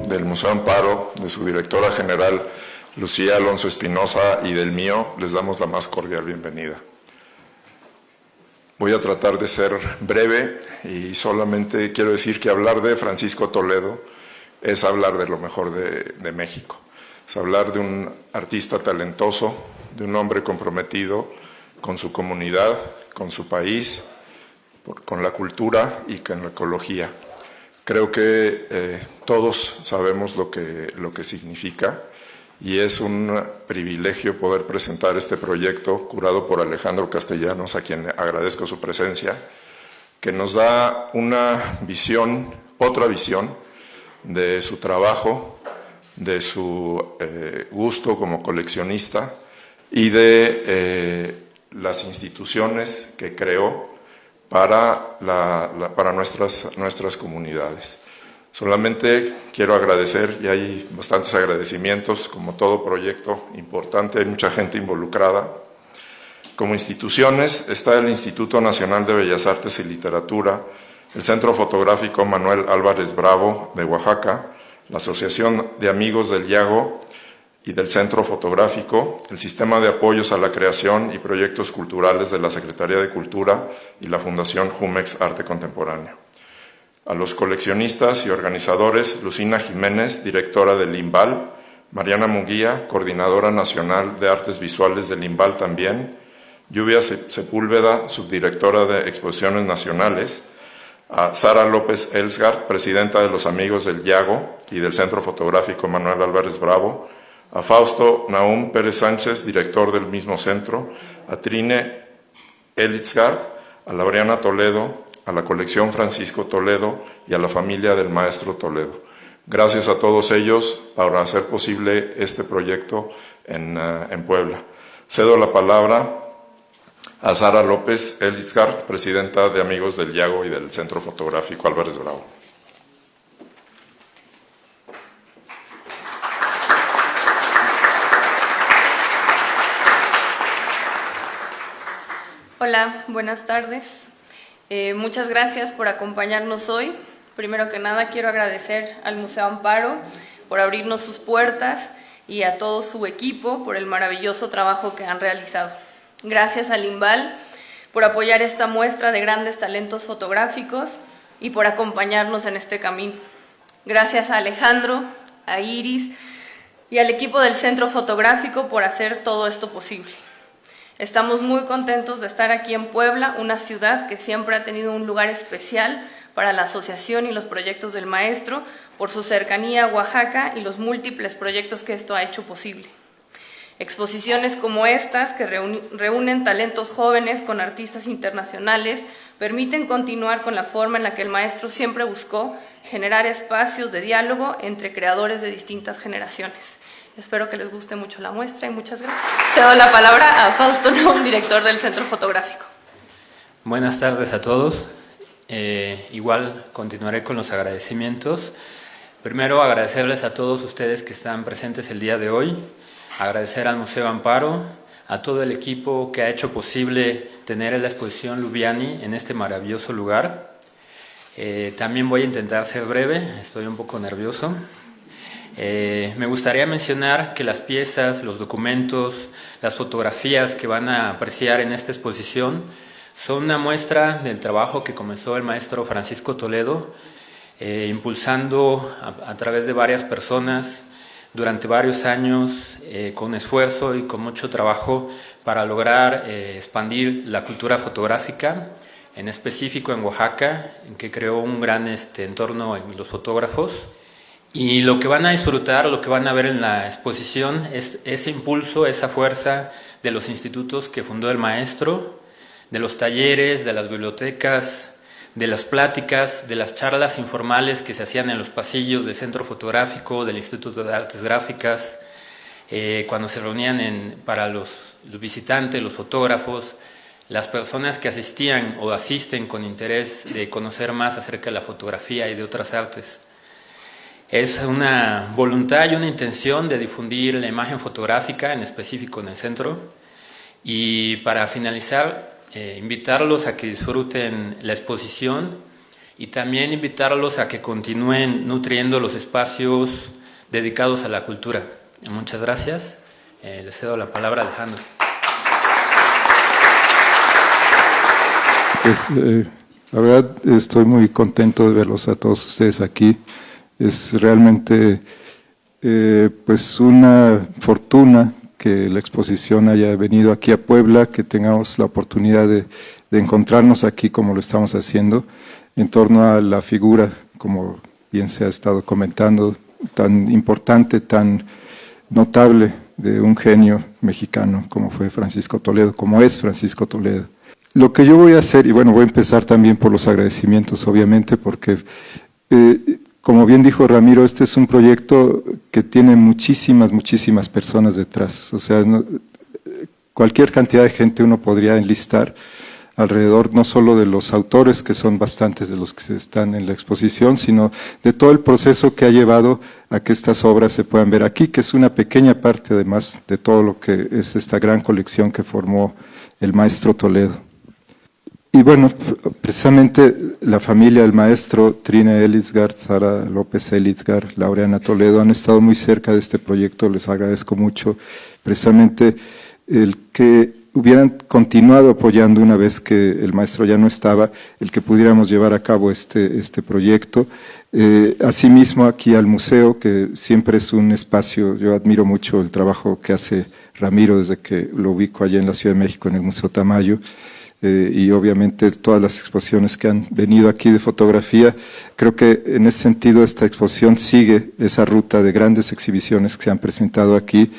del Museo Amparo, de su directora general Lucía Alonso Espinosa y del mío, les damos la más cordial bienvenida. Voy a tratar de ser breve y solamente quiero decir que hablar de Francisco Toledo es hablar de lo mejor de México. Es hablar de un artista talentoso, de un hombre comprometido con su comunidad, con su país, con la cultura y con la ecología. Creo que todos sabemos lo que significa y es un privilegio poder presentar este proyecto curado por Alejandro Castellanos, a quien agradezco su presencia, que nos da una visión, otra visión de su trabajo, de su gusto como coleccionista y de las instituciones que creó para nuestras comunidades. Solamente quiero agradecer, y hay bastantes agradecimientos, como todo proyecto importante, hay mucha gente involucrada. Como instituciones está el Instituto Nacional de Bellas Artes y Literatura, el Centro Fotográfico Manuel Álvarez Bravo de Oaxaca, la Asociación de Amigos del Yago y del Centro Fotográfico, el Sistema de Apoyos a la Creación y Proyectos Culturales de la Secretaría de Cultura y la Fundación Jumex Arte Contemporáneo. A los coleccionistas y organizadores, Lucina Jiménez, directora del IMBAL, Mariana Munguía, coordinadora nacional de artes visuales del IMBAL también, Lluvia Sepúlveda, subdirectora de exposiciones nacionales, a Sara López Elsgar, presidenta de los Amigos del Yago y del Centro Fotográfico Manuel Álvarez Bravo, a Fausto Naum Pérez Sánchez, director del mismo centro, a Trine Elitzgard, a Laureana Toledo, a la colección Francisco Toledo y a la familia del maestro Toledo. Gracias a todos ellos para hacer posible este proyecto en Puebla. Cedo la palabra a Sara López Elitzgard, presidenta de Amigos del Yago y del Centro Fotográfico Álvarez Bravo. Hola, buenas tardes. Muchas gracias por acompañarnos hoy. Primero que nada quiero agradecer al Museo Amparo por abrirnos sus puertas y a todo su equipo por el maravilloso trabajo que han realizado. Gracias al IMBAL por apoyar esta muestra de grandes talentos fotográficos y por acompañarnos en este camino. Gracias a Alejandro, a Iris y al equipo del Centro Fotográfico por hacer todo esto posible. Estamos muy contentos de estar aquí en Puebla, una ciudad que siempre ha tenido un lugar especial para la asociación y los proyectos del maestro, por su cercanía a Oaxaca y los múltiples proyectos que esto ha hecho posible. Exposiciones como estas, que reúnen talentos jóvenes con artistas internacionales, permiten continuar con la forma en la que el maestro siempre buscó generar espacios de diálogo entre creadores de distintas generaciones. Espero que les guste mucho la muestra y muchas gracias. Cedo la palabra a Fausto Naum, director del Centro Fotográfico. Buenas tardes a todos. Igual continuaré con los agradecimientos. Primero, agradecerles a todos ustedes que están presentes el día de hoy. Agradecer al Museo Amparo, a todo el equipo que ha hecho posible tener la exposición Lubiani en este maravilloso lugar. También voy a intentar ser breve, estoy un poco nervioso. Me gustaría mencionar que las piezas, los documentos, las fotografías que van a apreciar en esta exposición son una muestra del trabajo que comenzó el maestro Francisco Toledo, impulsando a través de varias personas durante varios años, con esfuerzo y con mucho trabajo para lograr expandir la cultura fotográfica, en específico en Oaxaca, en que creó un gran entorno en los fotógrafos. Y lo que van a disfrutar, lo que van a ver en la exposición es ese impulso, esa fuerza de los institutos que fundó el maestro, de los talleres, de las bibliotecas, de las pláticas, de las charlas informales que se hacían en los pasillos del Centro Fotográfico, del Instituto de Artes Gráficas, cuando se reunían para los visitantes, los fotógrafos, las personas que asistían o asisten con interés de conocer más acerca de la fotografía y de otras artes. Es una voluntad y una intención de difundir la imagen fotográfica, en específico en el centro. Y para finalizar, invitarlos a que disfruten la exposición y también invitarlos a que continúen nutriendo los espacios dedicados a la cultura. Muchas gracias. Le cedo la palabra a Alejandro. Pues, la verdad estoy muy contento de verlos a todos ustedes aquí. Es realmente pues una fortuna que la exposición haya venido aquí a Puebla, que tengamos la oportunidad de encontrarnos aquí como lo estamos haciendo, en torno a la figura, como bien se ha estado comentando, tan importante, tan notable de un genio mexicano como fue Francisco Toledo, como es Francisco Toledo. Lo que yo voy a hacer, y bueno, voy a empezar también por los agradecimientos, obviamente, porque como bien dijo Ramiro, este es un proyecto que tiene muchísimas personas detrás. O sea, cualquier cantidad de gente uno podría enlistar alrededor, no solo de los autores, que son bastantes de los que están en la exposición, sino de todo el proceso que ha llevado a que estas obras se puedan ver aquí, que es una pequeña parte además de todo lo que es esta gran colección que formó el maestro Toledo. Y bueno, precisamente la familia del maestro, Trine Elizgard, Sara López Elizgard, Laureana Toledo, han estado muy cerca de este proyecto, les agradezco mucho, precisamente el que hubieran continuado apoyando una vez que el maestro ya no estaba, el que pudiéramos llevar a cabo este proyecto. Asimismo aquí al museo, que siempre es un espacio, yo admiro mucho el trabajo que hace Ramiro desde que lo ubico allá en la Ciudad de México, en el Museo Tamayo, y obviamente todas las exposiciones que han venido aquí de fotografía. Creo que en ese sentido esta exposición sigue esa ruta de grandes exhibiciones que se han presentado aquí,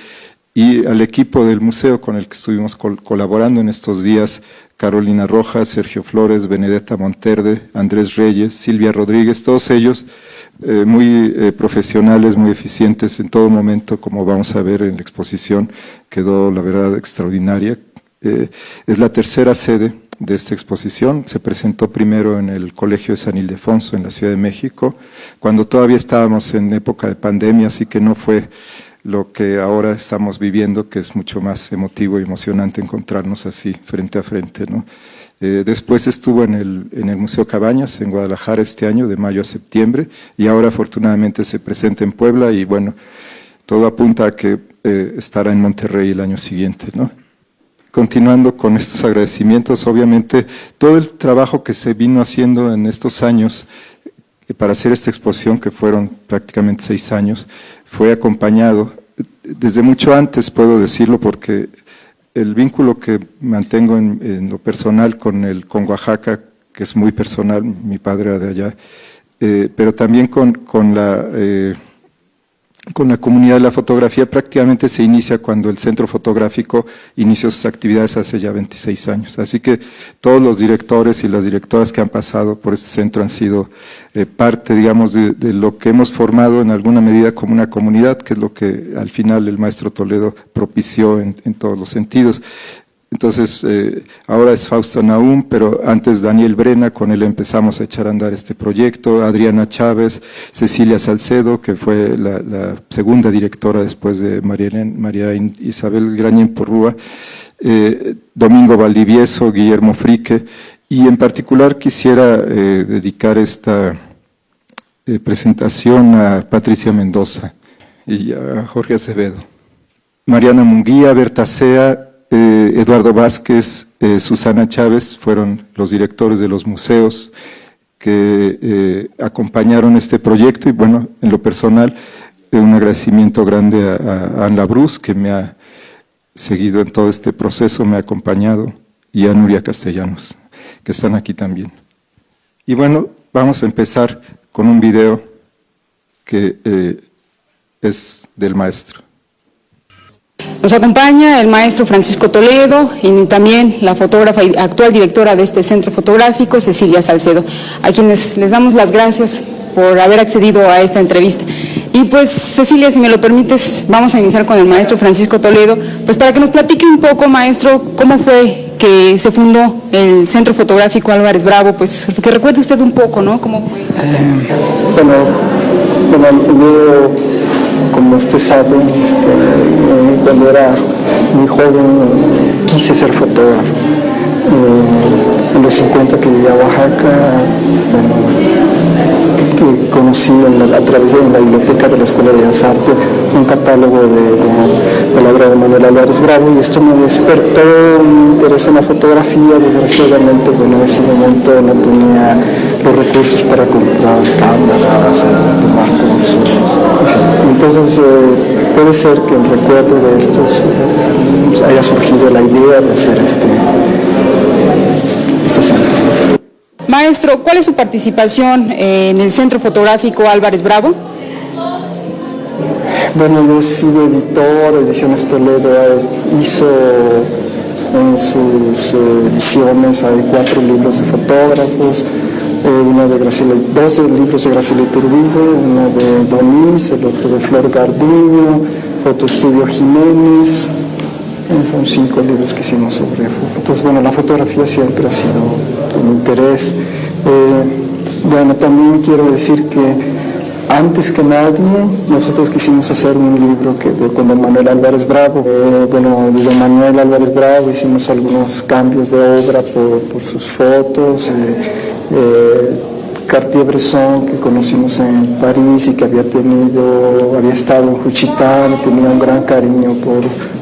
y al equipo del museo con el que estuvimos colaborando en estos días, Carolina Rojas, Sergio Flores, Benedetta Monterde, Andrés Reyes, Silvia Rodríguez, todos ellos muy profesionales, muy eficientes en todo momento, como vamos a ver en la exposición, quedó la verdad extraordinaria. Es la tercera sede de esta exposición, se presentó primero en el Colegio de San Ildefonso en la Ciudad de México, cuando todavía estábamos en época de pandemia, así que no fue lo que ahora estamos viviendo, que es mucho más emotivo y emocionante encontrarnos así, frente a frente, ¿no? Después estuvo en el Museo Cabañas, en Guadalajara este año, de mayo a septiembre, y ahora afortunadamente se presenta en Puebla, y bueno, todo apunta a que estará en Monterrey el año siguiente, ¿no? Continuando con estos agradecimientos, obviamente todo el trabajo que se vino haciendo en estos años para hacer esta exposición, que fueron prácticamente 6 años, fue acompañado, desde mucho antes puedo decirlo, porque el vínculo que mantengo en lo personal con Oaxaca, que es muy personal, mi padre era de allá, pero también con la comunidad de la fotografía, prácticamente se inicia cuando el Centro Fotográfico inició sus actividades hace ya 26 años. Así que todos los directores y las directoras que han pasado por este centro han sido parte, digamos, de lo que hemos formado en alguna medida como una comunidad, que es lo que al final el maestro Toledo propició en todos los sentidos. Entonces, ahora es Fausto Nahum, pero antes Daniel Brena, con él empezamos a echar a andar este proyecto, Adriana Chávez, Cecilia Salcedo, que fue la segunda directora después de María Isabel Grañén Porrúa, Domingo Valdivieso, Guillermo Frique, y en particular quisiera dedicar esta presentación a Patricia Mendoza y a Jorge Acevedo. Mariana Munguía, Berta Sea, Eduardo Vázquez, Susana Chávez fueron los directores de los museos que acompañaron este proyecto, y bueno, en lo personal, un agradecimiento grande a Anne Labruz, que me ha seguido en todo este proceso, me ha acompañado, y a Nuria Castellanos, que están aquí también. Y bueno, vamos a empezar con un video que es del maestro. Nos acompaña el maestro Francisco Toledo y también la fotógrafa y actual directora de este centro fotográfico, Cecilia Salcedo, a quienes les damos las gracias por haber accedido a esta entrevista. Y pues, Cecilia, si me lo permites, vamos a iniciar con el maestro Francisco Toledo, pues para que nos platique un poco, maestro, cómo fue que se fundó el Centro Fotográfico Álvarez Bravo, pues que recuerde usted un poco, ¿no? ¿Cómo fue? Yo, como usted sabe, cuando era muy joven quise ser fotógrafo. en los 50 que llegué a Oaxaca, que conocí a través de la biblioteca de la Escuela de Bellas Artes un catálogo de la obra de Manuel Álvarez Bravo, y esto me despertó un interés en la fotografía. Desgraciadamente, en ese momento no tenía los recursos para comprar cámaras o tomar cursos. Entonces puede ser que en recuerdo de estos haya surgido la idea de hacer este centro. Maestro, ¿cuál es su participación en el Centro Fotográfico Álvarez Bravo? Bueno, yo he sido editor. Ediciones Toledo hizo en sus ediciones, hay 4 libros de fotógrafos, dos libros de Graciela Iturbide, uno de Donis, el otro de Flor Garduño, Fotoestudio Jiménez. Son 5 libros que hicimos sobre foto. Entonces, la fotografía siempre ha sido un interés. También quiero decir que antes que nadie, nosotros quisimos hacer un libro con don Manuel Álvarez Bravo. De don Manuel Álvarez Bravo hicimos algunos cambios de obra por sus fotos. Cartier-Bresson, que conocimos en París y que había estado en Juchitán, tenía un gran cariño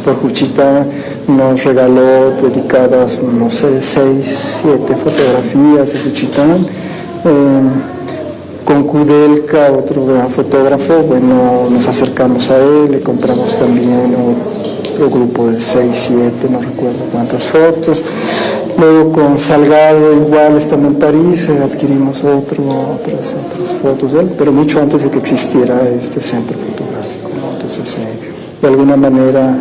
por Juchitán, nos regaló dedicadas, 6, 7 fotografías de Juchitán. Con Kudelka, otro gran fotógrafo, nos acercamos a él, le compramos también otro grupo de 6, 7, no recuerdo cuántas fotos. Luego con Salgado, igual estando en París, adquirimos otras fotos de él, pero mucho antes de que existiera este centro fotográfico, ¿no? Entonces, de alguna manera,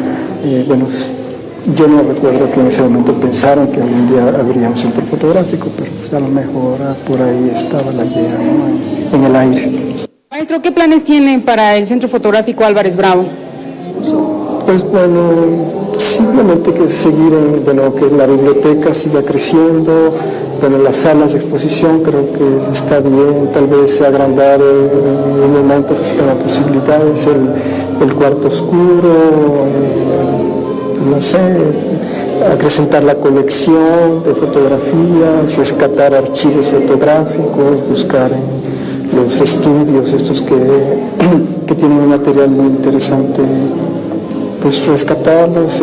yo no recuerdo que en ese momento pensaron que algún día habría un centro fotográfico, pero a lo mejor por ahí estaba la idea, ¿no? En el aire. Maestro, ¿qué planes tiene para el Centro Fotográfico Álvarez Bravo? Pues simplemente que seguir, que la biblioteca siga creciendo, las salas de exposición creo que está bien, tal vez agrandar en un momento que están las posibilidades, el cuarto oscuro, acrecentar la colección de fotografías, rescatar archivos fotográficos, buscar en los estudios estos que tienen un material muy interesante, pues rescatarlos,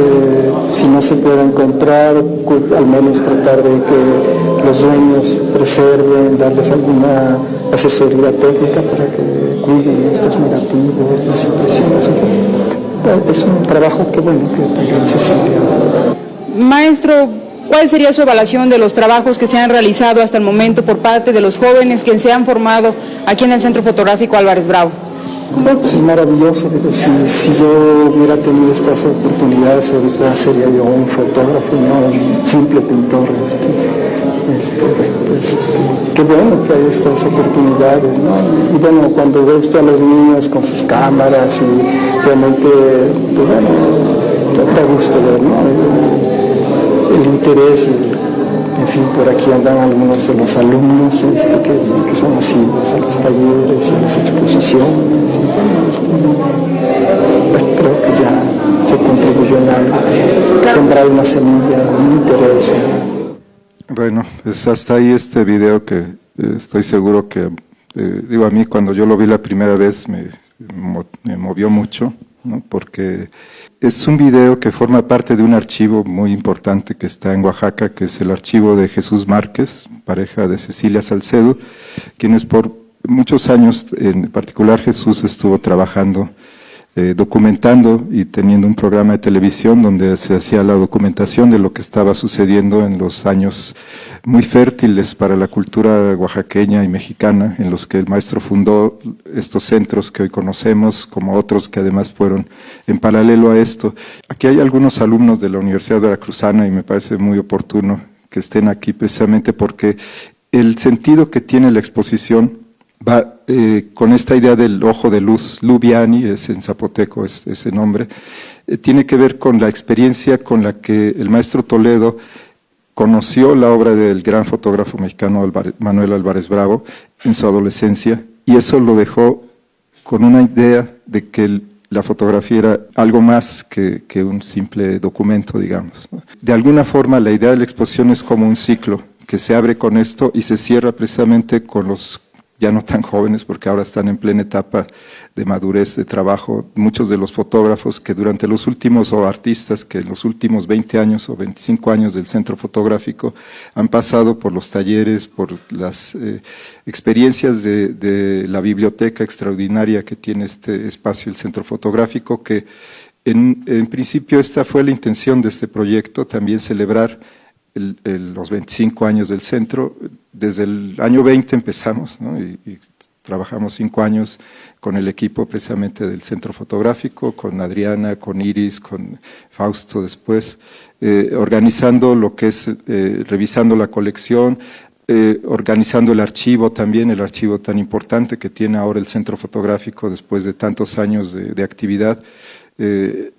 si no se pueden comprar, al menos tratar de que los dueños preserven, darles alguna asesoría técnica para que cuiden estos negativos, las impresiones. Es un trabajo que también Cecilia. Maestro, ¿cuál sería su evaluación de los trabajos que se han realizado hasta el momento por parte de los jóvenes que se han formado aquí en el Centro Fotográfico Álvarez Bravo? Pues es maravilloso. Si yo hubiera tenido estas oportunidades, ahorita sería yo un fotógrafo y no un simple pintor. Qué bueno que hay estas oportunidades, ¿no? Y cuando ve usted a los niños con sus cámaras y realmente, da gusto ver, ¿no? El interés, en fin, por aquí andan algunos de los alumnos que son asiduos a los talleres y a las exposiciones. Creo que ya se contribuyó en algo, sembrar una semilla, un interés. Bueno, pues hasta ahí este video que estoy seguro que, a mí cuando yo lo vi la primera vez me movió mucho, ¿no? Porque es un video que forma parte de un archivo muy importante que está en Oaxaca, que es el archivo de Jesús Márquez, pareja de Cecilia Salcedo, quienes por muchos años, en particular Jesús, estuvo trabajando, documentando y teniendo un programa de televisión donde se hacía la documentación de lo que estaba sucediendo en los años muy fértiles para la cultura oaxaqueña y mexicana, en los que el maestro fundó estos centros que hoy conocemos, como otros que además fueron en paralelo a esto. Aquí hay algunos alumnos de la Universidad Veracruzana y me parece muy oportuno que estén aquí precisamente porque el sentido que tiene la exposición va con esta idea del ojo de luz. Lubiani, es en zapoteco ese nombre, tiene que ver con la experiencia con la que el maestro Toledo conoció la obra del gran fotógrafo mexicano Manuel Álvarez Bravo en su adolescencia, y eso lo dejó con una idea de que la fotografía era algo más que un simple documento, digamos, ¿no? De alguna forma la idea de la exposición es como un ciclo que se abre con esto y se cierra precisamente con los ya no tan jóvenes, porque ahora están en plena etapa de madurez de trabajo, muchos de los fotógrafos que durante los últimos, o artistas que en los últimos 20 años o 25 años del Centro Fotográfico han pasado por los talleres, por las experiencias de la biblioteca extraordinaria que tiene este espacio, el Centro Fotográfico, que en principio esta fue la intención de este proyecto, también celebrar los 25 años del centro. Desde el año 20 empezamos, ¿no? y trabajamos 5 años con el equipo precisamente del Centro Fotográfico, con Adriana, con Iris, con Fausto después, organizando lo que es, revisando la colección, organizando el archivo también, el archivo tan importante que tiene ahora el Centro Fotográfico después de tantos años de actividad.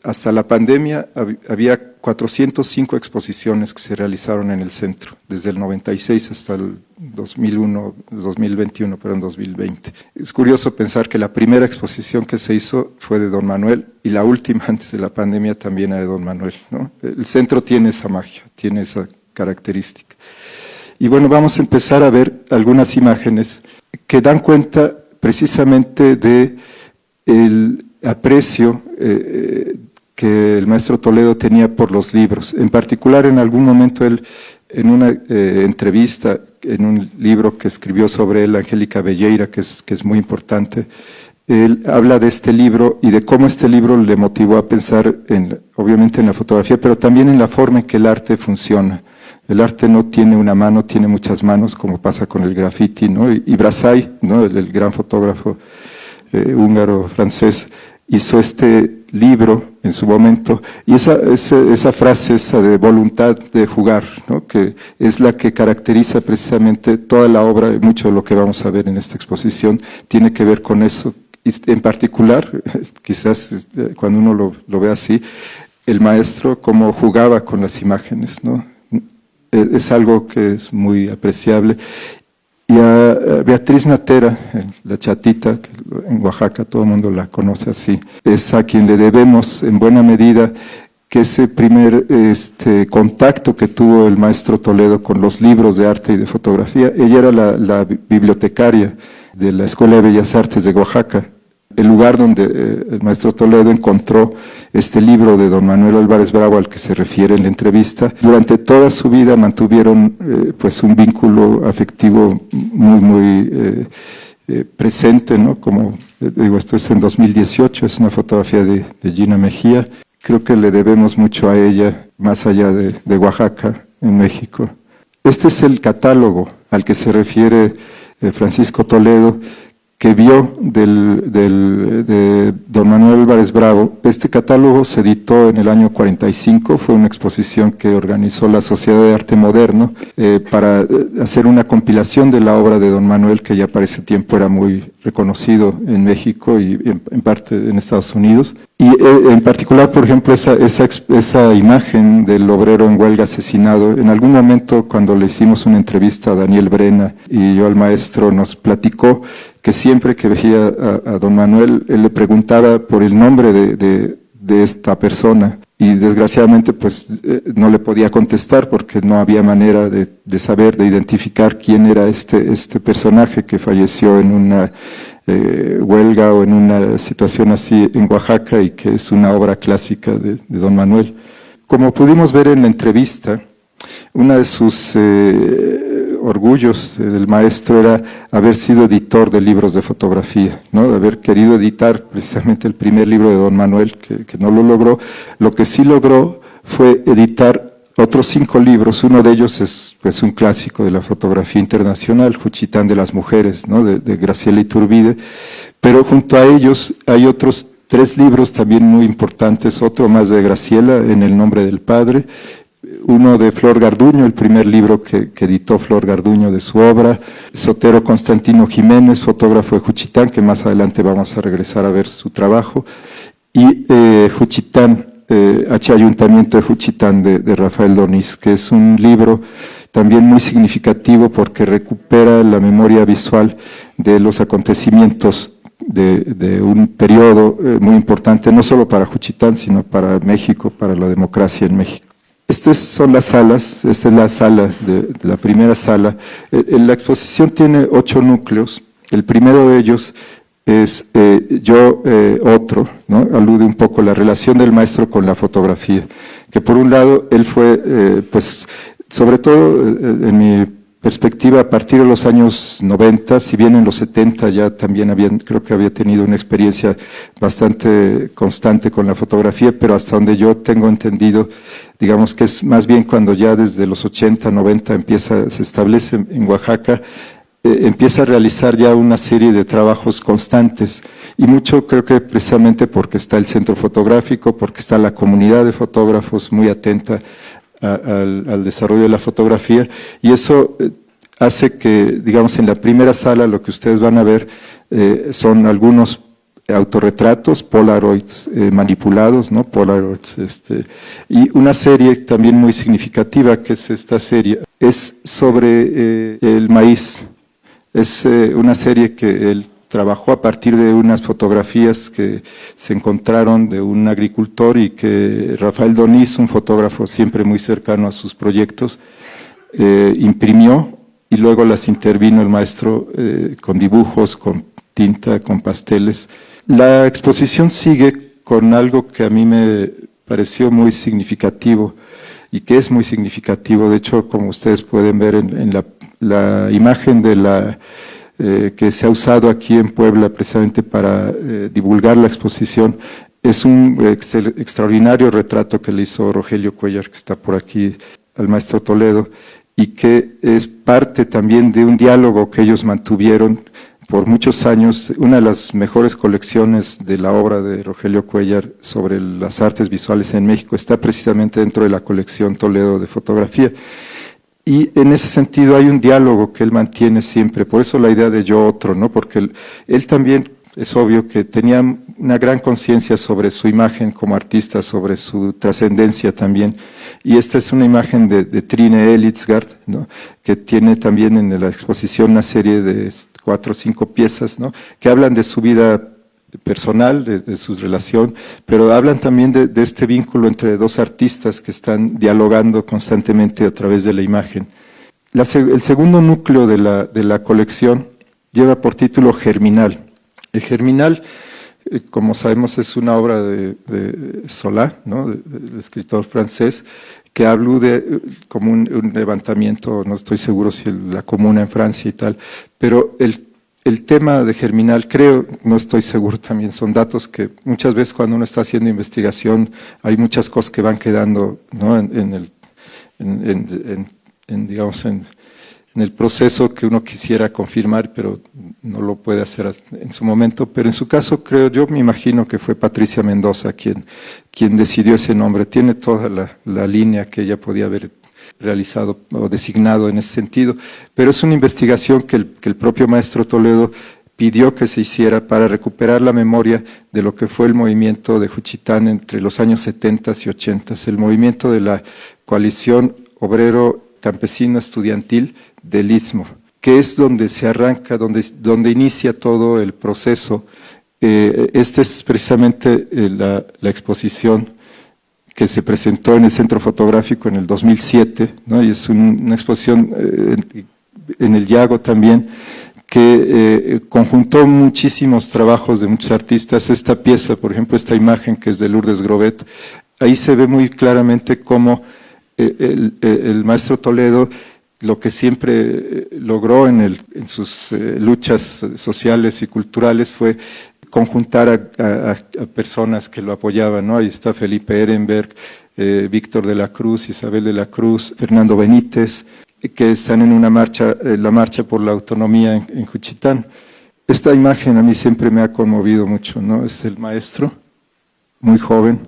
Hasta la pandemia había 405 exposiciones que se realizaron en el centro, desde el 96 hasta el 2020. Es curioso pensar que la primera exposición que se hizo fue de Don Manuel y la última antes de la pandemia también era de Don Manuel, ¿no? El centro tiene esa magia, tiene esa característica. Y bueno, vamos a empezar a ver algunas imágenes que dan cuenta precisamente de el aprecio que el maestro Toledo tenía por los libros. En particular, en algún momento él, en una entrevista, en un libro que escribió sobre él, Angélica Belleira, que es muy importante, él habla de este libro y de cómo este libro le motivó a pensar, obviamente en la fotografía, pero también en la forma en que el arte funciona. El arte no tiene una mano, tiene muchas manos, como pasa con el graffiti, ¿no? Y Brassai, ¿no? el gran fotógrafo húngaro-francés, hizo este libro en su momento, y esa frase, esa de voluntad de jugar, ¿no? Que es la que caracteriza precisamente toda la obra, y mucho de lo que vamos a ver en esta exposición tiene que ver con eso. Y en particular, quizás cuando uno lo ve así, el maestro cómo jugaba con las imágenes, ¿no? Es algo que es muy apreciable. Y a Beatriz Natera, la chatita, que en Oaxaca todo el mundo la conoce así, es a quien le debemos en buena medida que ese primer contacto que tuvo el maestro Toledo con los libros de arte y de fotografía. Ella era la bibliotecaria de la Escuela de Bellas Artes de Oaxaca, el lugar donde el maestro Toledo encontró este libro de don Manuel Álvarez Bravo al que se refiere en la entrevista. Durante toda su vida mantuvieron pues un vínculo afectivo muy presente, ¿no? Como digo, esto es en 2018, es una fotografía de Gina Mejía. Creo que le debemos mucho a ella, más allá de Oaxaca, en México. Este es el catálogo al que se refiere Francisco Toledo, que vio de don Manuel Álvarez Bravo. Este catálogo se editó en el año 45, fue una exposición que organizó la Sociedad de Arte Moderno para hacer una compilación de la obra de don Manuel, que ya para ese tiempo era muy reconocido en México y en parte en Estados Unidos. Y en particular, por ejemplo, esa imagen del obrero en huelga asesinado, en algún momento cuando le hicimos una entrevista a Daniel Brena y yo al maestro, nos platicó que siempre que veía a don Manuel, él le preguntaba por el nombre de esta persona y desgraciadamente pues no le podía contestar porque no había manera de saber, de identificar quién era este personaje que falleció en una huelga o en una situación así en Oaxaca y que es una obra clásica de don Manuel. Como pudimos ver en la entrevista, una de sus orgullos del maestro era haber sido editor de libros de fotografía, ¿no? De haber querido editar precisamente el primer libro de don Manuel, que no lo logró. Lo que sí logró fue editar otros 5 libros. Uno de ellos es pues un clásico de la fotografía internacional, Juchitán de las mujeres, ¿no? de Graciela Iturbide, pero junto a ellos hay otros 3 libros también muy importantes, otro más de Graciela, En el nombre del padre, uno de Flor Garduño, el primer libro que editó Flor Garduño de su obra, Sotero Constantino Jiménez, fotógrafo de Juchitán, que más adelante vamos a regresar a ver su trabajo, y Juchitán, H. Ayuntamiento de Juchitán, de Rafael Doniz, que es un libro también muy significativo porque recupera la memoria visual de los acontecimientos de un periodo muy importante, no solo para Juchitán, sino para México, para la democracia en México. Estas son las salas, esta es la sala, de la primera sala. La exposición tiene 8 núcleos. El primero de ellos es otro, ¿no? Alude un poco a la relación del maestro con la fotografía, que por un lado él fue, pues, sobre todo en mi perspectiva, a partir de los años 90, si bien en los 70 ya también creo que había tenido una experiencia bastante constante con la fotografía, pero hasta donde yo tengo entendido, digamos que es más bien cuando ya desde los 80, 90 se establece en Oaxaca, empieza a realizar ya una serie de trabajos constantes, y mucho creo que precisamente porque está el centro fotográfico, porque está la comunidad de fotógrafos muy atenta al desarrollo de la fotografía, y eso hace que, digamos, en la primera sala lo que ustedes van a ver son algunos autorretratos, Polaroids manipulados, ¿no? Polaroids, y una serie también muy significativa, que es esta serie, es sobre el maíz. Es una serie que él trabajó a partir de unas fotografías que se encontraron de un agricultor y que Rafael Doniz, un fotógrafo siempre muy cercano a sus proyectos, imprimió, y luego las intervino el maestro con dibujos, con tinta, con pasteles. La exposición sigue con algo que a mí me pareció muy significativo y que es muy significativo. De hecho, como ustedes pueden ver en la imagen de que se ha usado aquí en Puebla precisamente para divulgar la exposición, es un extraordinario retrato que le hizo Rogelio Cuellar, que está por aquí, al maestro Toledo, y que es parte también de un diálogo que ellos mantuvieron por muchos años. Una de las mejores colecciones de la obra de Rogelio Cuellar sobre las artes visuales en México está precisamente dentro de la colección Toledo de fotografía. Y en ese sentido hay un diálogo que él mantiene siempre, por eso la idea de yo otro, ¿no? Porque él también, es obvio que tenía una gran conciencia sobre su imagen como artista, sobre su trascendencia también, y esta es una imagen de Trine Elitzgard, ¿no? Que tiene también en la exposición una serie de 4 o 5 piezas, ¿no? Que hablan de su vida personal, de su relación, pero hablan también de este vínculo entre dos artistas que están dialogando constantemente a través de la imagen. El segundo núcleo de la colección lleva por título Germinal. El Germinal, como sabemos, es una obra de Zola, ¿no? del escritor francés, que alude como un levantamiento, no estoy seguro si la Comuna en Francia y tal, pero el tema de Germinal, creo, no estoy seguro también, son datos que muchas veces cuando uno está haciendo investigación hay muchas cosas que van quedando, ¿no? digamos, en el proceso que uno quisiera confirmar, pero no lo puede hacer en su momento. Pero en su caso, creo yo, me imagino que fue Patricia Mendoza quien decidió ese nombre. Tiene toda la línea que ella podía haber realizado o designado en ese sentido, pero es una investigación que el propio maestro Toledo pidió que se hiciera para recuperar la memoria de lo que fue el movimiento de Juchitán entre los años 70 y 80, el movimiento de la coalición obrero campesino estudiantil del Istmo, que es donde se arranca, donde inicia todo el proceso. Esta es precisamente la exposición que se presentó en el Centro Fotográfico en el 2007, ¿no? Y es una exposición en el Yago también, que conjuntó muchísimos trabajos de muchos artistas. Esta pieza, por ejemplo, esta imagen que es de Lourdes Grobet, ahí se ve muy claramente cómo el maestro Toledo, lo que siempre logró en sus luchas sociales y culturales fue conjuntar a personas que lo apoyaban, ¿no? Ahí está Felipe Ehrenberg, Víctor de la Cruz, Isabel de la Cruz, Fernando Benítez, que están en una marcha, la marcha por la autonomía en Juchitán. Esta imagen a mí siempre me ha conmovido mucho, ¿no? Es el maestro, muy joven,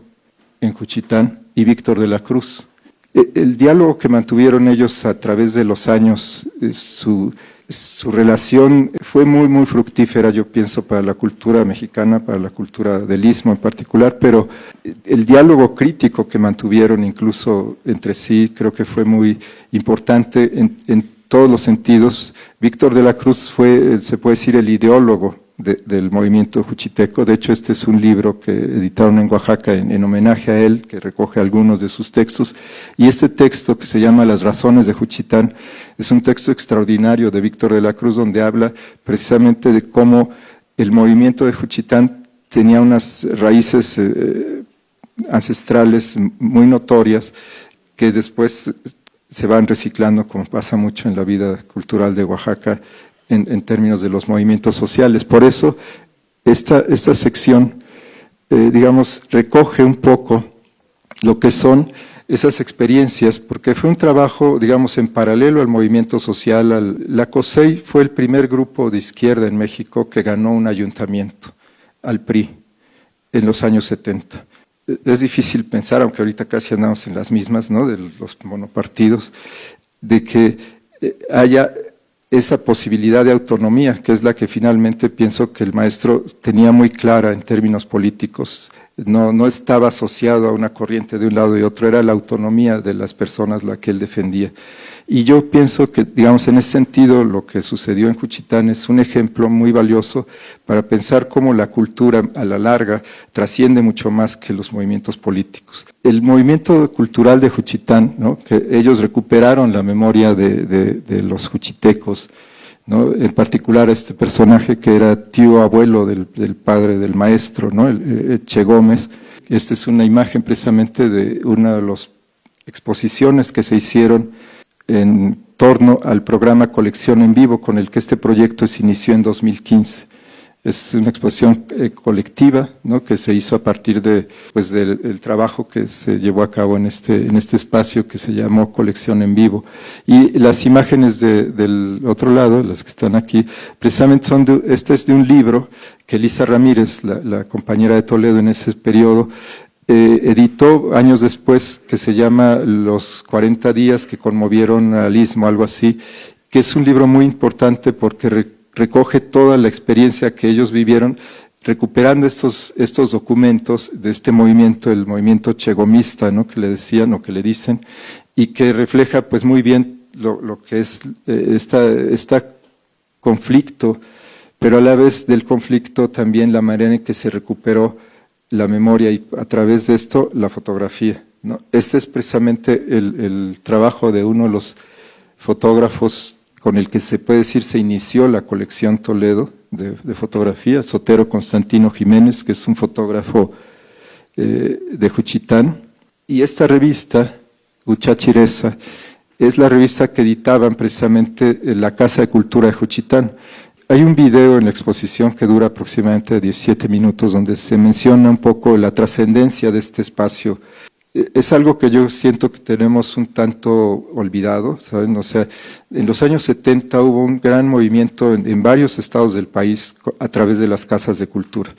en Juchitán, y Víctor de la Cruz. El diálogo que mantuvieron ellos a través de los años, su relación fue muy, muy fructífera, yo pienso, para la cultura mexicana, para la cultura del Istmo en particular, pero el diálogo crítico que mantuvieron incluso entre sí creo que fue muy importante en todos los sentidos. Víctor de la Cruz fue, se puede decir, el ideólogo del movimiento juchiteco. De hecho, este es un libro que editaron en Oaxaca en homenaje a él, que recoge algunos de sus textos. Y este texto, que se llama Las razones de Juchitán, es un texto extraordinario de Víctor de la Cruz, donde habla precisamente de cómo el movimiento de Juchitán tenía unas raíces ancestrales muy notorias, que después se van reciclando, como pasa mucho en la vida cultural de Oaxaca, en términos de los movimientos sociales. Por eso, esta sección, digamos, recoge un poco lo que son esas experiencias, porque fue un trabajo, digamos, en paralelo al movimiento social. La COSEI fue el primer grupo de izquierda en México que ganó un ayuntamiento, al PRI, en los años 70. Es difícil pensar, aunque ahorita casi andamos en las mismas, ¿no?, de los monopartidos, de que haya esa posibilidad de autonomía, que es la que finalmente pienso que el maestro tenía muy clara en términos políticos. No estaba asociado a una corriente de un lado y otro, era la autonomía de las personas la que él defendía. Y yo pienso que, digamos, en ese sentido, lo que sucedió en Juchitán es un ejemplo muy valioso para pensar cómo la cultura, a la larga, trasciende mucho más que los movimientos políticos. El movimiento cultural de Juchitán, ¿no?, que ellos recuperaron la memoria de los juchitecos, ¿no?, en particular este personaje que era tío abuelo del padre del maestro, ¿no?, el Che Gómez. Esta es una imagen precisamente de una de las exposiciones que se hicieron en torno al programa Colección en Vivo, con el que este proyecto se inició en 2015. Es una exposición colectiva, ¿no?, que se hizo a partir del trabajo que se llevó a cabo en este espacio que se llamó Colección en Vivo. Y las imágenes del otro lado, las que están aquí, precisamente este es de un libro que Elisa Ramírez, la compañera de Toledo en ese periodo, editó años después, que se llama Los 40 días que conmovieron al Istmo, algo así, que es un libro muy importante porque recoge toda la experiencia que ellos vivieron, recuperando estos documentos de este movimiento, el movimiento chegomista, ¿no?, que le decían o que le dicen, y que refleja pues muy bien lo que es este conflicto, pero a la vez del conflicto también la manera en que se recuperó la memoria y a través de esto la fotografía, ¿no? Este es precisamente el trabajo de uno de los fotógrafos con el que se puede decir se inició la colección Toledo de fotografía, Sotero Constantino Jiménez, que es un fotógrafo de Juchitán. Y esta revista, Uchachireza, es la revista que editaban precisamente la Casa de Cultura de Juchitán. Hay un video en la exposición que dura aproximadamente 17 minutos donde se menciona un poco la trascendencia de este espacio. Es algo que yo siento que tenemos un tanto olvidado, ¿saben? O sea, en los años 70 hubo un gran movimiento en varios estados del país a través de las casas de cultura.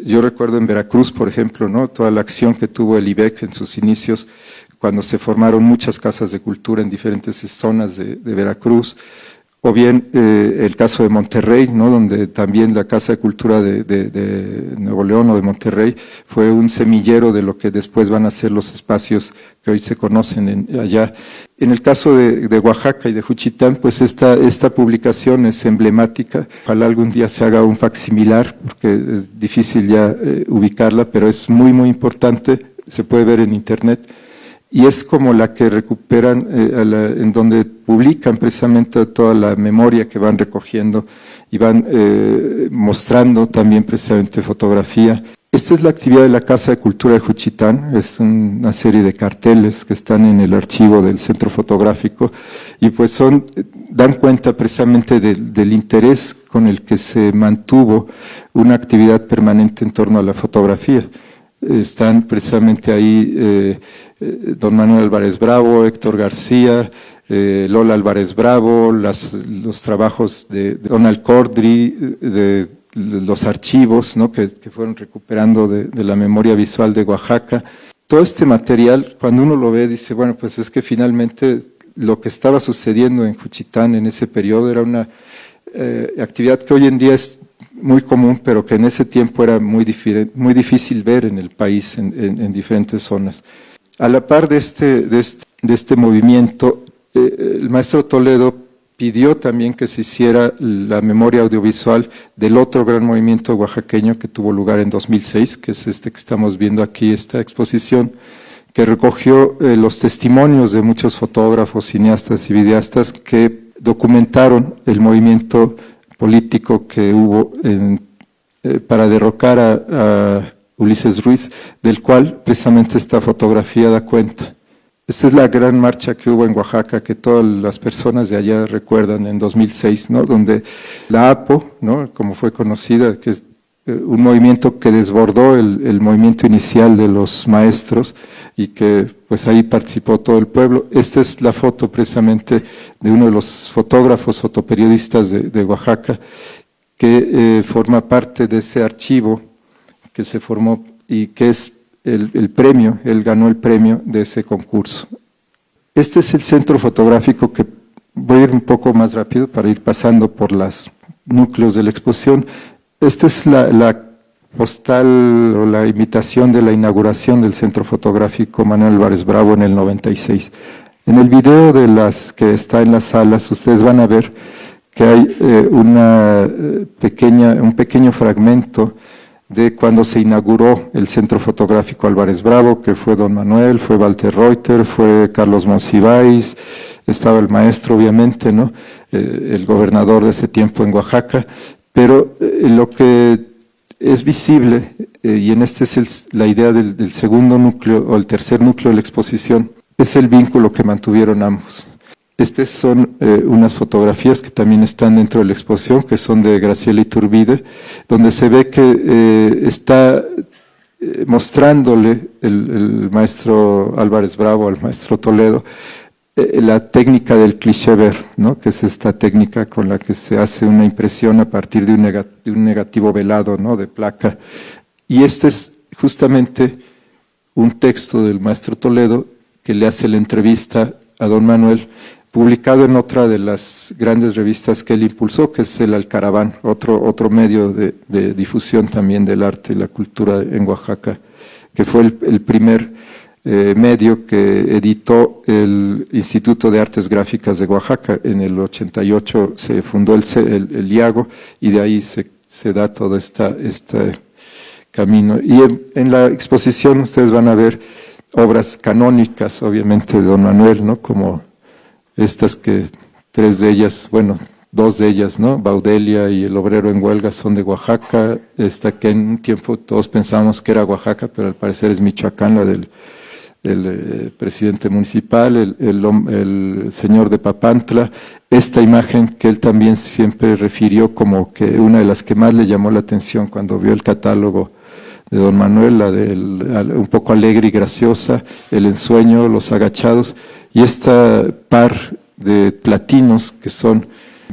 Yo recuerdo en Veracruz, por ejemplo, ¿no?, toda la acción que tuvo el IBEC en sus inicios, cuando se formaron muchas casas de cultura en diferentes zonas de Veracruz. O bien el caso de Monterrey, ¿no?, donde también la Casa de Cultura de Nuevo León o de Monterrey fue un semillero de lo que después van a ser los espacios que hoy se conocen allá. En el caso de Oaxaca y de Juchitán, pues esta publicación es emblemática. Ojalá algún día se haga un facsimilar, porque es difícil ya ubicarla, pero es muy, muy importante, se puede ver en internet. Y es como la que recuperan, en donde publican precisamente toda la memoria que van recogiendo y van mostrando también precisamente fotografía. Esta es la actividad de la Casa de Cultura de Juchitán, es una serie de carteles que están en el archivo del Centro Fotográfico y pues dan cuenta precisamente del interés con el que se mantuvo una actividad permanente en torno a la fotografía. Están precisamente ahí don Manuel Álvarez Bravo, Héctor García, Lola Álvarez Bravo, los trabajos de Donald Cordry, de los archivos, ¿no?, que fueron recuperando de la memoria visual de Oaxaca. Todo este material, cuando uno lo ve, dice, bueno, pues es que finalmente lo que estaba sucediendo en Juchitán en ese periodo era una actividad que hoy en día es muy común, pero que en ese tiempo era muy difícil ver en el país, en diferentes zonas. A la par de este movimiento, el maestro Toledo pidió también que se hiciera la memoria audiovisual del otro gran movimiento oaxaqueño que tuvo lugar en 2006, que es este que estamos viendo aquí, esta exposición, que recogió los testimonios de muchos fotógrafos, cineastas y videastas que documentaron el movimiento político que hubo para derrocar a Ulises Ruiz, del cual precisamente esta fotografía da cuenta. Esta es la gran marcha que hubo en Oaxaca, que todas las personas de allá recuerdan en 2006, ¿no? Donde la APO, ¿no? Como fue conocida, que es un movimiento que desbordó el movimiento inicial de los maestros y que pues ahí participó todo el pueblo. Esta es la foto precisamente de uno de los fotógrafos, fotoperiodistas de Oaxaca, que forma parte de ese archivo que se formó y que es el premio, él ganó el premio de ese concurso. Este es el centro fotográfico, que voy a ir un poco más rápido para ir pasando por los núcleos de la exposición. Esta es la postal o la invitación de la inauguración del centro fotográfico Manuel Álvarez Bravo en el 96. En el video de las que está en las salas, ustedes van a ver que hay un pequeño fragmento de cuando se inauguró el Centro Fotográfico Álvarez Bravo, que fue don Manuel, fue Walter Reuter, fue Carlos Monsiváis, estaba el maestro obviamente, ¿no? El gobernador de ese tiempo en Oaxaca, pero lo que es visible, y en este es la idea del segundo núcleo o el tercer núcleo de la exposición, es el vínculo que mantuvieron ambos. Estas son unas fotografías que también están dentro de la exposición, que son de Graciela Iturbide, donde se ve que está mostrándole el maestro Álvarez Bravo al maestro Toledo la técnica del cliché ver, ¿no? Que es esta técnica con la que se hace una impresión a partir de un negativo velado, ¿no? De placa. Y este es justamente un texto del maestro Toledo que le hace la entrevista a don Manuel, publicado en otra de las grandes revistas que él impulsó, que es el Alcaraván, otro medio de difusión también del arte y la cultura en Oaxaca, que fue el primer medio que editó el Instituto de Artes Gráficas de Oaxaca. En el 88 se fundó el IAGO y de ahí se da todo este camino. Y en la exposición ustedes van a ver obras canónicas, obviamente, de don Manuel, ¿no? Como estas que dos de ellas, ¿no? Baudelia y El obrero en huelga son de Oaxaca. Esta que en un tiempo todos pensábamos que era Oaxaca, pero al parecer es Michoacán, la del presidente municipal, el señor de Papantla. Esta imagen que él también siempre refirió como que una de las que más le llamó la atención cuando vio el catálogo de don Manuel, la un poco alegre y graciosa, el ensueño, los agachados, y esta par de platinos que son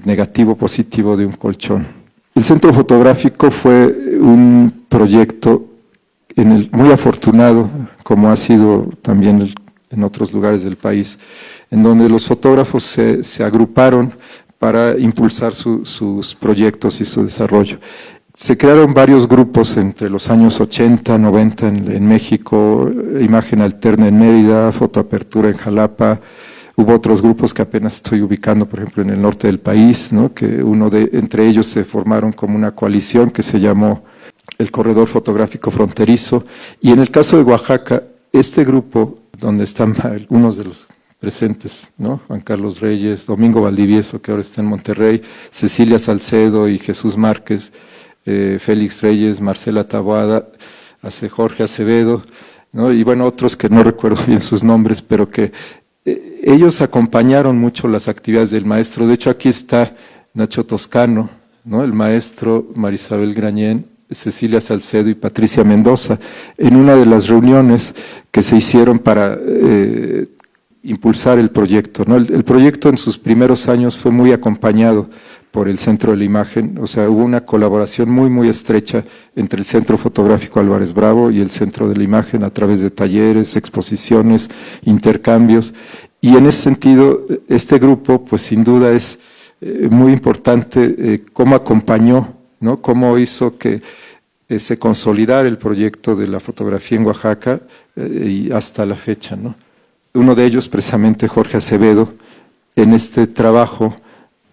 negativo-positivo de un colchón. El centro fotográfico fue un proyecto muy afortunado, como ha sido también en otros lugares del país, en donde los fotógrafos se agruparon para impulsar sus proyectos y su desarrollo. Se crearon varios grupos entre los años 80, 90 en México, Imagen Alterna en Mérida, Fotoapertura en Jalapa. Hubo otros grupos que apenas estoy ubicando, por ejemplo, en el norte del país, ¿no? Que entre ellos se formaron como una coalición que se llamó el Corredor Fotográfico Fronterizo. Y en el caso de Oaxaca, este grupo, donde están algunos de los presentes, ¿no? Juan Carlos Reyes, Domingo Valdivieso, que ahora está en Monterrey, Cecilia Salcedo y Jesús Márquez, Félix Reyes, Marcela Taboada, Jorge Acevedo, ¿no? Y bueno, otros que no recuerdo bien sus nombres, pero que ellos acompañaron mucho las actividades del maestro. De hecho, aquí está Nacho Toscano, ¿no? El maestro, Marisabel Grañén, Cecilia Salcedo y Patricia Mendoza, en una de las reuniones que se hicieron para impulsar el proyecto, ¿no? El proyecto en sus primeros años fue muy acompañado por el Centro de la Imagen, o sea, hubo una colaboración muy estrecha entre el Centro Fotográfico Álvarez Bravo y el Centro de la Imagen a través de talleres, exposiciones, intercambios, y en ese sentido, este grupo, pues sin duda es muy importante cómo acompañó, ¿no? Cómo hizo que se consolidara el proyecto de la fotografía en Oaxaca y hasta la fecha, ¿no? Uno de ellos, precisamente Jorge Acevedo, en este trabajo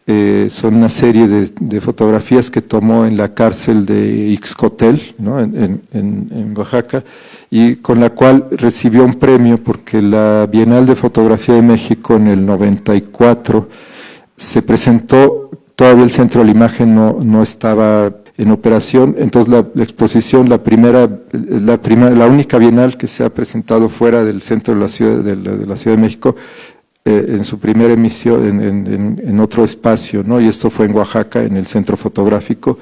son una serie de fotografías que tomó en la cárcel de Ixcotel, ¿no? en Oaxaca, y con la cual recibió un premio porque la Bienal de Fotografía de México en el 94 se presentó, todavía el Centro de la Imagen no estaba en operación, entonces la exposición, la única Bienal que se ha presentado fuera del centro de la Ciudad de México, en su primera emisión en otro espacio, ¿no? Y esto fue en Oaxaca, en el Centro Fotográfico,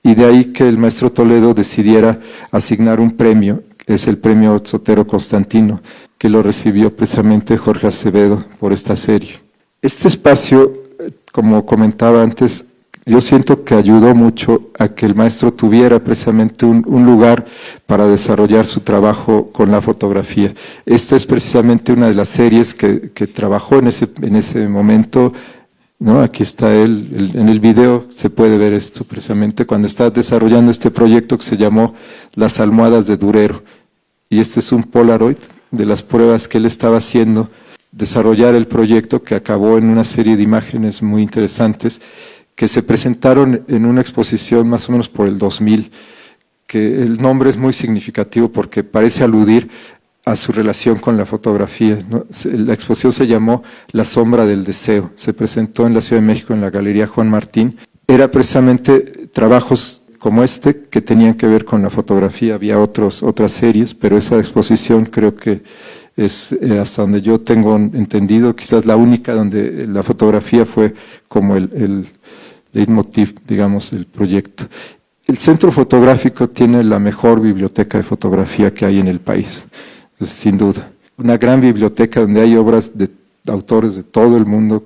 y de ahí que el maestro Toledo decidiera asignar un premio, que es el premio Sotero Constantino, que lo recibió precisamente Jorge Acevedo por esta serie. Este espacio, como comentaba antes, yo siento que ayudó mucho a que el maestro tuviera precisamente un lugar para desarrollar su trabajo con la fotografía. Esta es precisamente una de las series que trabajó en ese momento, ¿no? Aquí está él, en el video se puede ver esto precisamente cuando está desarrollando este proyecto que se llamó Las Almohadas de Durero. Y este es un Polaroid de las pruebas que él estaba haciendo, desarrollar el proyecto que acabó en una serie de imágenes muy interesantes, que se presentaron en una exposición más o menos por el 2000, que el nombre es muy significativo porque parece aludir a su relación con la fotografía, ¿no? La exposición se llamó La Sombra del Deseo, se presentó en la Ciudad de México en la Galería Juan Martín. Era precisamente trabajos como este que tenían que ver con la fotografía, había otras series, pero esa exposición creo que es, hasta donde yo tengo entendido, quizás la única donde la fotografía fue como el leitmotiv, digamos, el proyecto. El Centro Fotográfico tiene la mejor biblioteca de fotografía que hay en el país, sin duda. Una gran biblioteca donde hay obras de autores de todo el mundo,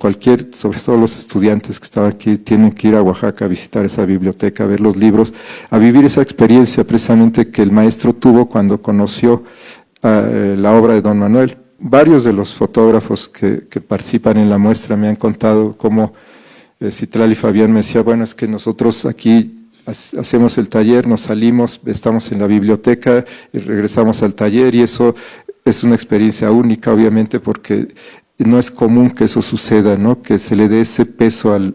sobre todo los estudiantes que estaban aquí, tienen que ir a Oaxaca a visitar esa biblioteca, a ver los libros, a vivir esa experiencia precisamente que el maestro tuvo cuando conoció la obra de Don Manuel. Varios de los fotógrafos que participan en la muestra me han contado cómo Citlali Fabián me decía, bueno, es que nosotros aquí hacemos el taller, nos salimos, estamos en la biblioteca y regresamos al taller, y eso es una experiencia única, obviamente, porque no es común que eso suceda, ¿no? Que se le dé ese peso al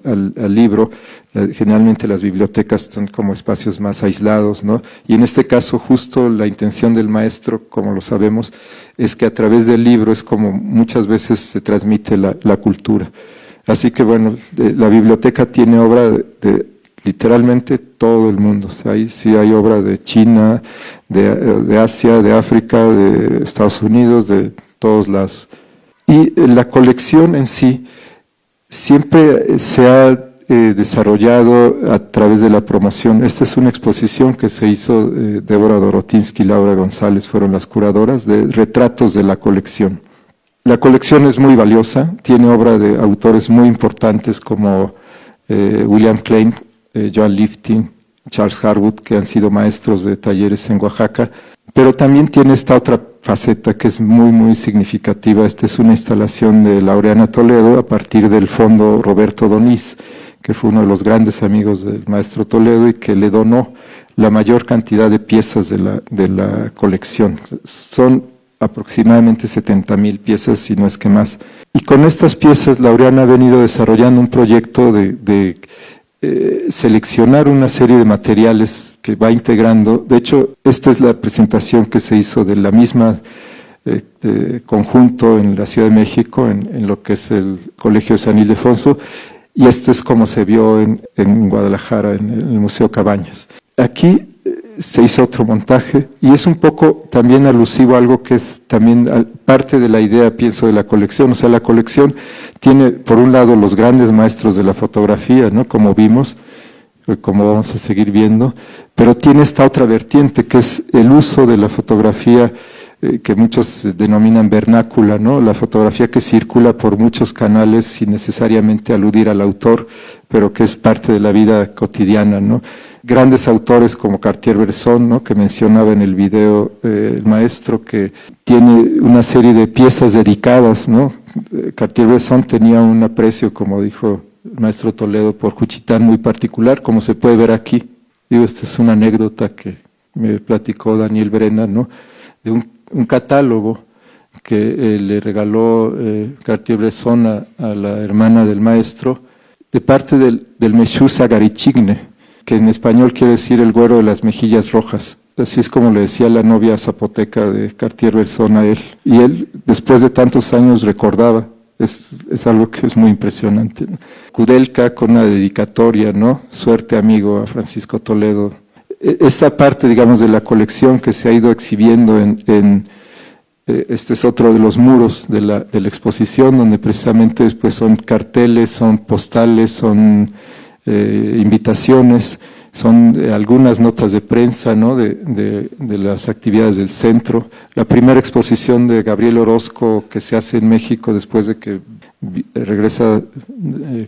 libro. Generalmente las bibliotecas son como espacios más aislados, ¿no? Y en este caso justo la intención del maestro, como lo sabemos, es que a través del libro es como muchas veces se transmite la cultura. Así que bueno, la biblioteca tiene obra de literalmente todo el mundo. O sea, sí hay obra de China, de Asia, de África, de Estados Unidos, de todos lados. Y la colección en sí siempre se ha desarrollado a través de la promoción. Esta es una exposición que se hizo, Débora Dorotinsky y Laura González fueron las curadoras, de retratos de la colección. La colección es muy valiosa, tiene obra de autores muy importantes como William Klein, Joan Lifting, Charles Harwood, que han sido maestros de talleres en Oaxaca, pero también tiene esta otra faceta que es muy, muy significativa. Esta es una instalación de Laureana Toledo a partir del fondo Roberto Doniz, que fue uno de los grandes amigos del maestro Toledo y que le donó la mayor cantidad de piezas de la colección. Son aproximadamente 70,000 piezas, si no es que más. Y con estas piezas Laureana ha venido desarrollando un proyecto de seleccionar una serie de materiales que va integrando. De hecho, esta es la presentación que se hizo de la misma conjunto en la Ciudad de México, en lo que es el Colegio de San Ildefonso, y esto es como se vio en Guadalajara, en el Museo Cabañas. Aquí se hizo otro montaje y es un poco también alusivo a algo que es también parte de la idea, pienso, de la colección. O sea, la colección tiene, por un lado, los grandes maestros de la fotografía, ¿no? Como vimos, como vamos a seguir viendo, pero tiene esta otra vertiente que es el uso de la fotografía que muchos denominan vernácula, ¿no? La fotografía que circula por muchos canales sin necesariamente aludir al autor, pero que es parte de la vida cotidiana, ¿no? Grandes autores como Cartier-Bresson, ¿no? Que mencionaba en el video el maestro, que tiene una serie de piezas dedicadas, ¿no? Cartier-Bresson tenía un aprecio, como dijo el maestro Toledo, por Juchitán muy particular, como se puede ver aquí. Digo, esta es una anécdota que me platicó Daniel Brena, ¿no? De un catálogo que le regaló Cartier-Bresson a la hermana del maestro, de parte del Meshusa Garichigne, que en español quiere decir el güero de las mejillas rojas. Así es como le decía la novia zapoteca de Cartier-Bresson a él. Y él, después de tantos años, recordaba. Es algo que es muy impresionante, ¿no? Kudelka con una dedicatoria, ¿no? Suerte, amigo, a Francisco Toledo. Esta parte, digamos, de la colección que se ha ido exhibiendo este es otro de los muros de la exposición, donde precisamente pues, son carteles, son postales, son invitaciones, son algunas notas de prensa, ¿no? de las actividades del centro. La primera exposición de Gabriel Orozco que se hace en México después de que regresa,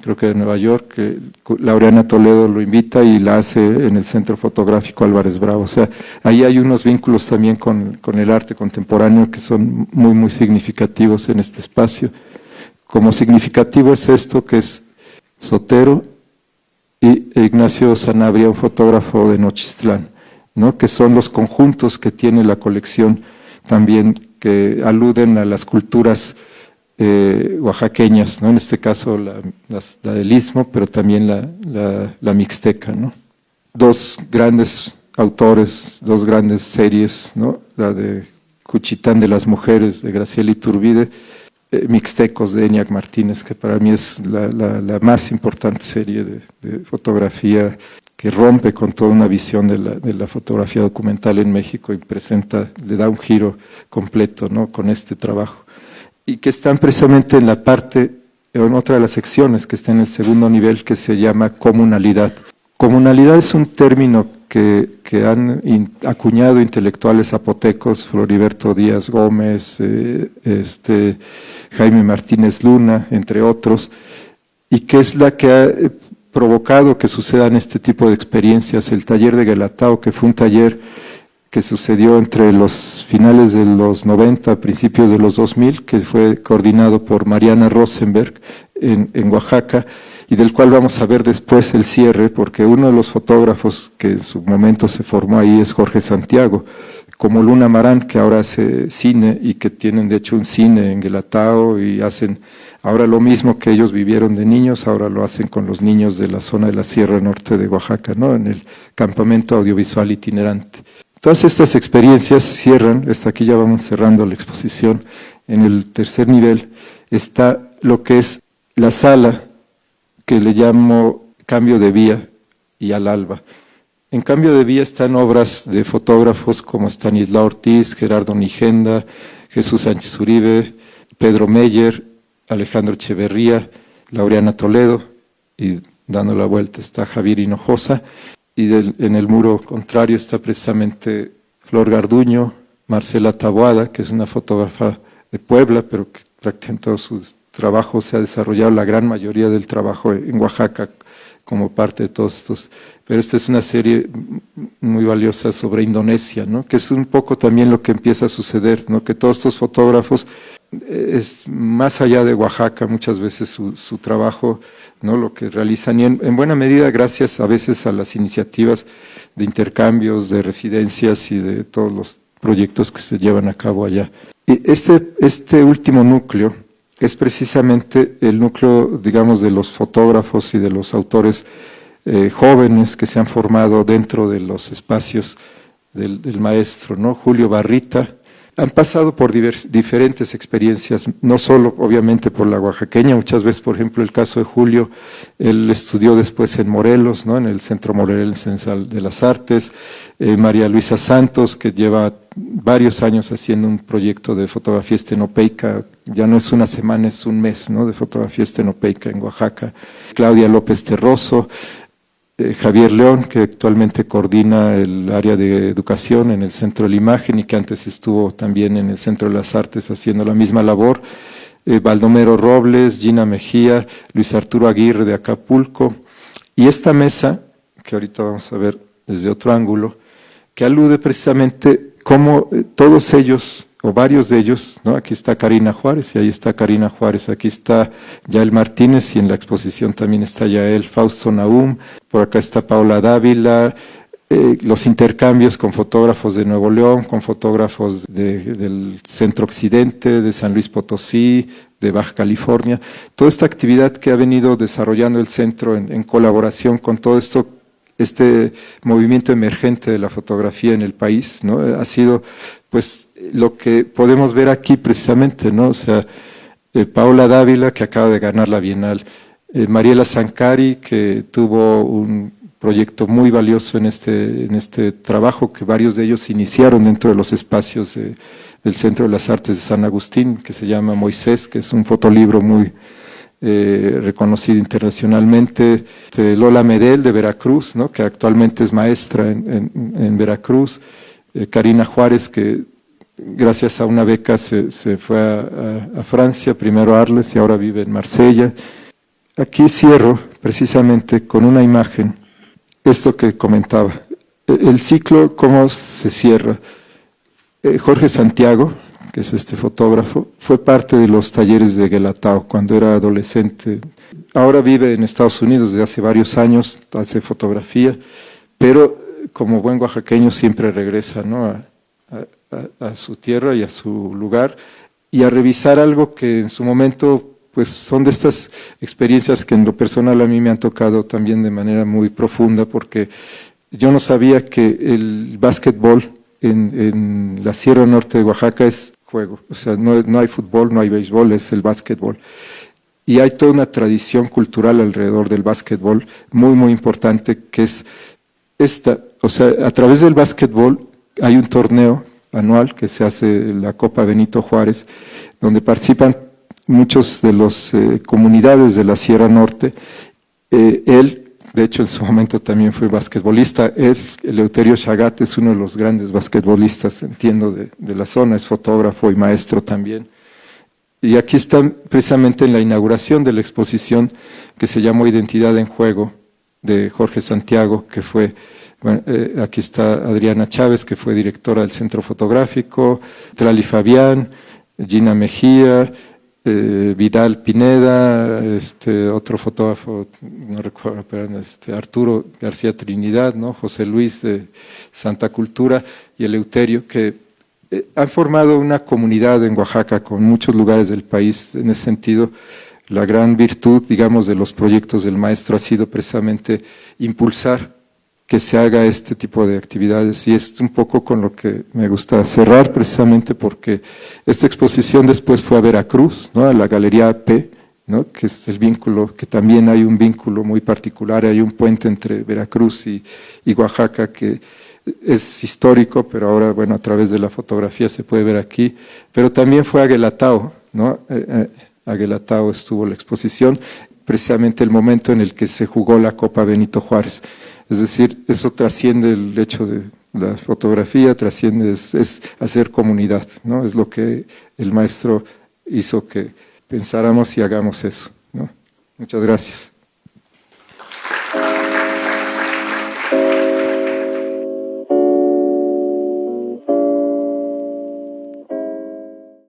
creo que de Nueva York, que Laureana Toledo lo invita y la hace en el Centro Fotográfico Álvarez Bravo. O sea, ahí hay unos vínculos también con el arte contemporáneo que son muy, muy significativos en este espacio. Como significativo es esto que es Sotero y Ignacio Sanabria, un fotógrafo de Nochistlán, ¿no? Que son los conjuntos que tiene la colección también que aluden a las culturas oaxaqueñas, ¿no? En este caso la del Istmo, pero también la mixteca, ¿no? Dos grandes autores, dos grandes series, ¿no? La de Cuchitán de las Mujeres de Graciela Iturbide, Mixtecos de Eniac Martínez, que para mí es la más importante serie de fotografía que rompe con toda una visión de la fotografía documental en México y le da un giro completo, ¿no? Con este trabajo. Y que están precisamente en la parte, en otra de las secciones que está en el segundo nivel, que se llama comunalidad. Comunalidad es un término que han acuñado intelectuales zapotecos, Floriberto Díaz Gómez, Jaime Martínez Luna, entre otros, y que es la que ha provocado que sucedan este tipo de experiencias. El taller de Guelatao, que fue un taller que sucedió entre los finales de los 90, principios de los 2000, que fue coordinado por Mariana Rosenberg en Oaxaca, y del cual vamos a ver después el cierre, porque uno de los fotógrafos que en su momento se formó ahí es Jorge Santiago, como Luna Marán, que ahora hace cine y que tienen de hecho un cine en Guelatao y hacen ahora lo mismo que ellos vivieron de niños, ahora lo hacen con los niños de la zona de la Sierra Norte de Oaxaca, ¿no? En el campamento audiovisual itinerante. Todas estas experiencias cierran, hasta aquí ya vamos cerrando la exposición. En el tercer nivel está lo que es la sala, que le llamo Cambio de Vía y Al Alba. En Cambio de Vía están obras de fotógrafos como Stanislao Ortiz, Gerardo Nigenda, Jesús Sánchez Uribe, Pedro Meyer, Alejandro Echeverría, Laureana Toledo, y dando la vuelta está Javier Hinojosa, y en el muro contrario está precisamente Flor Garduño, Marcela Taboada, que es una fotógrafa de Puebla, pero que prácticamente todo su trabajo se ha desarrollado, la gran mayoría del trabajo en Oaxaca, como parte de todos estos. Pero esta es una serie muy valiosa sobre Indonesia, ¿no? Que es un poco también lo que empieza a suceder, ¿no? Que todos estos fotógrafos, es más allá de Oaxaca muchas veces su trabajo, ¿no? Lo que realizan, y en buena medida gracias a veces a las iniciativas de intercambios, de residencias y de todos los proyectos que se llevan a cabo allá. Y este último núcleo es precisamente el núcleo, digamos, de los fotógrafos y de los autores jóvenes que se han formado dentro de los espacios del maestro, ¿no? Julio Barrita. Han pasado por diferentes experiencias, no solo obviamente por la oaxaqueña, muchas veces, por ejemplo, el caso de Julio, él estudió después en Morelos, ¿no? En el Centro Morelense de las Artes. María Luisa Santos, que lleva varios años haciendo un proyecto de fotografía estenopeica, ya no es una semana, es un mes, ¿no? De fotografía estenopeica en Oaxaca. Claudia López Terroso, Javier León, que actualmente coordina el área de educación en el Centro de la Imagen y que antes estuvo también en el Centro de las Artes haciendo la misma labor, Baldomero Robles, Gina Mejía, Luis Arturo Aguirre de Acapulco, y esta mesa, que ahorita vamos a ver desde otro ángulo, que alude precisamente cómo todos ellos, o varios de ellos, ¿no? Aquí está Karina Juárez, y ahí está Karina Juárez, aquí está Yael Martínez, y en la exposición también está Yael, Fausto Nahum, por acá está Paula Dávila, los intercambios con fotógrafos de Nuevo León, con fotógrafos del Centro Occidente, de San Luis Potosí, de Baja California, toda esta actividad que ha venido desarrollando el centro en colaboración con todo esto, este movimiento emergente de la fotografía en el país, ¿no? Ha sido pues lo que podemos ver aquí precisamente, ¿no? O sea, Paola Dávila, que acaba de ganar la Bienal, Mariela Sancari, que tuvo un proyecto muy valioso en este trabajo, que varios de ellos iniciaron dentro de los espacios del Centro de las Artes de San Agustín, que se llama Moisés, que es un fotolibro muy reconocido internacionalmente. Lola Medel de Veracruz, ¿no? Que actualmente es maestra en Veracruz. Karina Juárez, que gracias a una beca se fue a Francia, primero a Arles y ahora vive en Marsella. Aquí cierro precisamente con una imagen, esto que comentaba, el ciclo, cómo se cierra. Jorge Santiago, que es este fotógrafo, fue parte de los talleres de Guelatao cuando era adolescente. Ahora vive en Estados Unidos desde hace varios años, hace fotografía, pero como buen oaxaqueño siempre regresa, ¿no? a su tierra y a su lugar, y a revisar algo que en su momento pues son de estas experiencias que en lo personal a mí me han tocado también de manera muy profunda, porque yo no sabía que el básquetbol en la Sierra Norte de Oaxaca es juego, o sea, no hay fútbol, no hay béisbol, es el básquetbol. Y hay toda una tradición cultural alrededor del básquetbol muy, muy importante, que es esta, o sea, a través del básquetbol hay un torneo anual que se hace, la Copa Benito Juárez, donde participan muchos de las comunidades de la Sierra Norte. Él, de hecho, en su momento también fue basquetbolista. Eleuterio Chagat es uno de los grandes basquetbolistas, entiendo, de la zona, es fotógrafo y maestro también. Y aquí está precisamente en la inauguración de la exposición que se llamó Identidad en Juego, de Jorge Santiago, que fue, bueno, aquí está Adriana Chávez, que fue directora del Centro Fotográfico, Trali Fabián, Gina Mejía, Vidal Pineda, otro fotógrafo, no recuerdo, pero Arturo García Trinidad, ¿no? José Luis de Santa Cultura y Eleuterio, que han formado una comunidad en Oaxaca con muchos lugares del país. En ese sentido, la gran virtud, digamos, de los proyectos del maestro ha sido precisamente impulsar que se haga este tipo de actividades, y es un poco con lo que me gusta cerrar, precisamente porque esta exposición después fue a Veracruz, ¿no? A la Galería AP, ¿no? Que es el vínculo, que también hay un vínculo muy particular, hay un puente entre Veracruz y Oaxaca que es histórico, pero ahora, bueno, a través de la fotografía se puede ver aquí, pero también fue a Guelatao, ¿no? A Guelatao estuvo la exposición, precisamente el momento en el que se jugó la Copa Benito Juárez. Es decir, eso trasciende el hecho de la fotografía, trasciende, es hacer comunidad, ¿no? Es lo que el maestro hizo que pensáramos y hagamos eso, ¿no? Muchas gracias.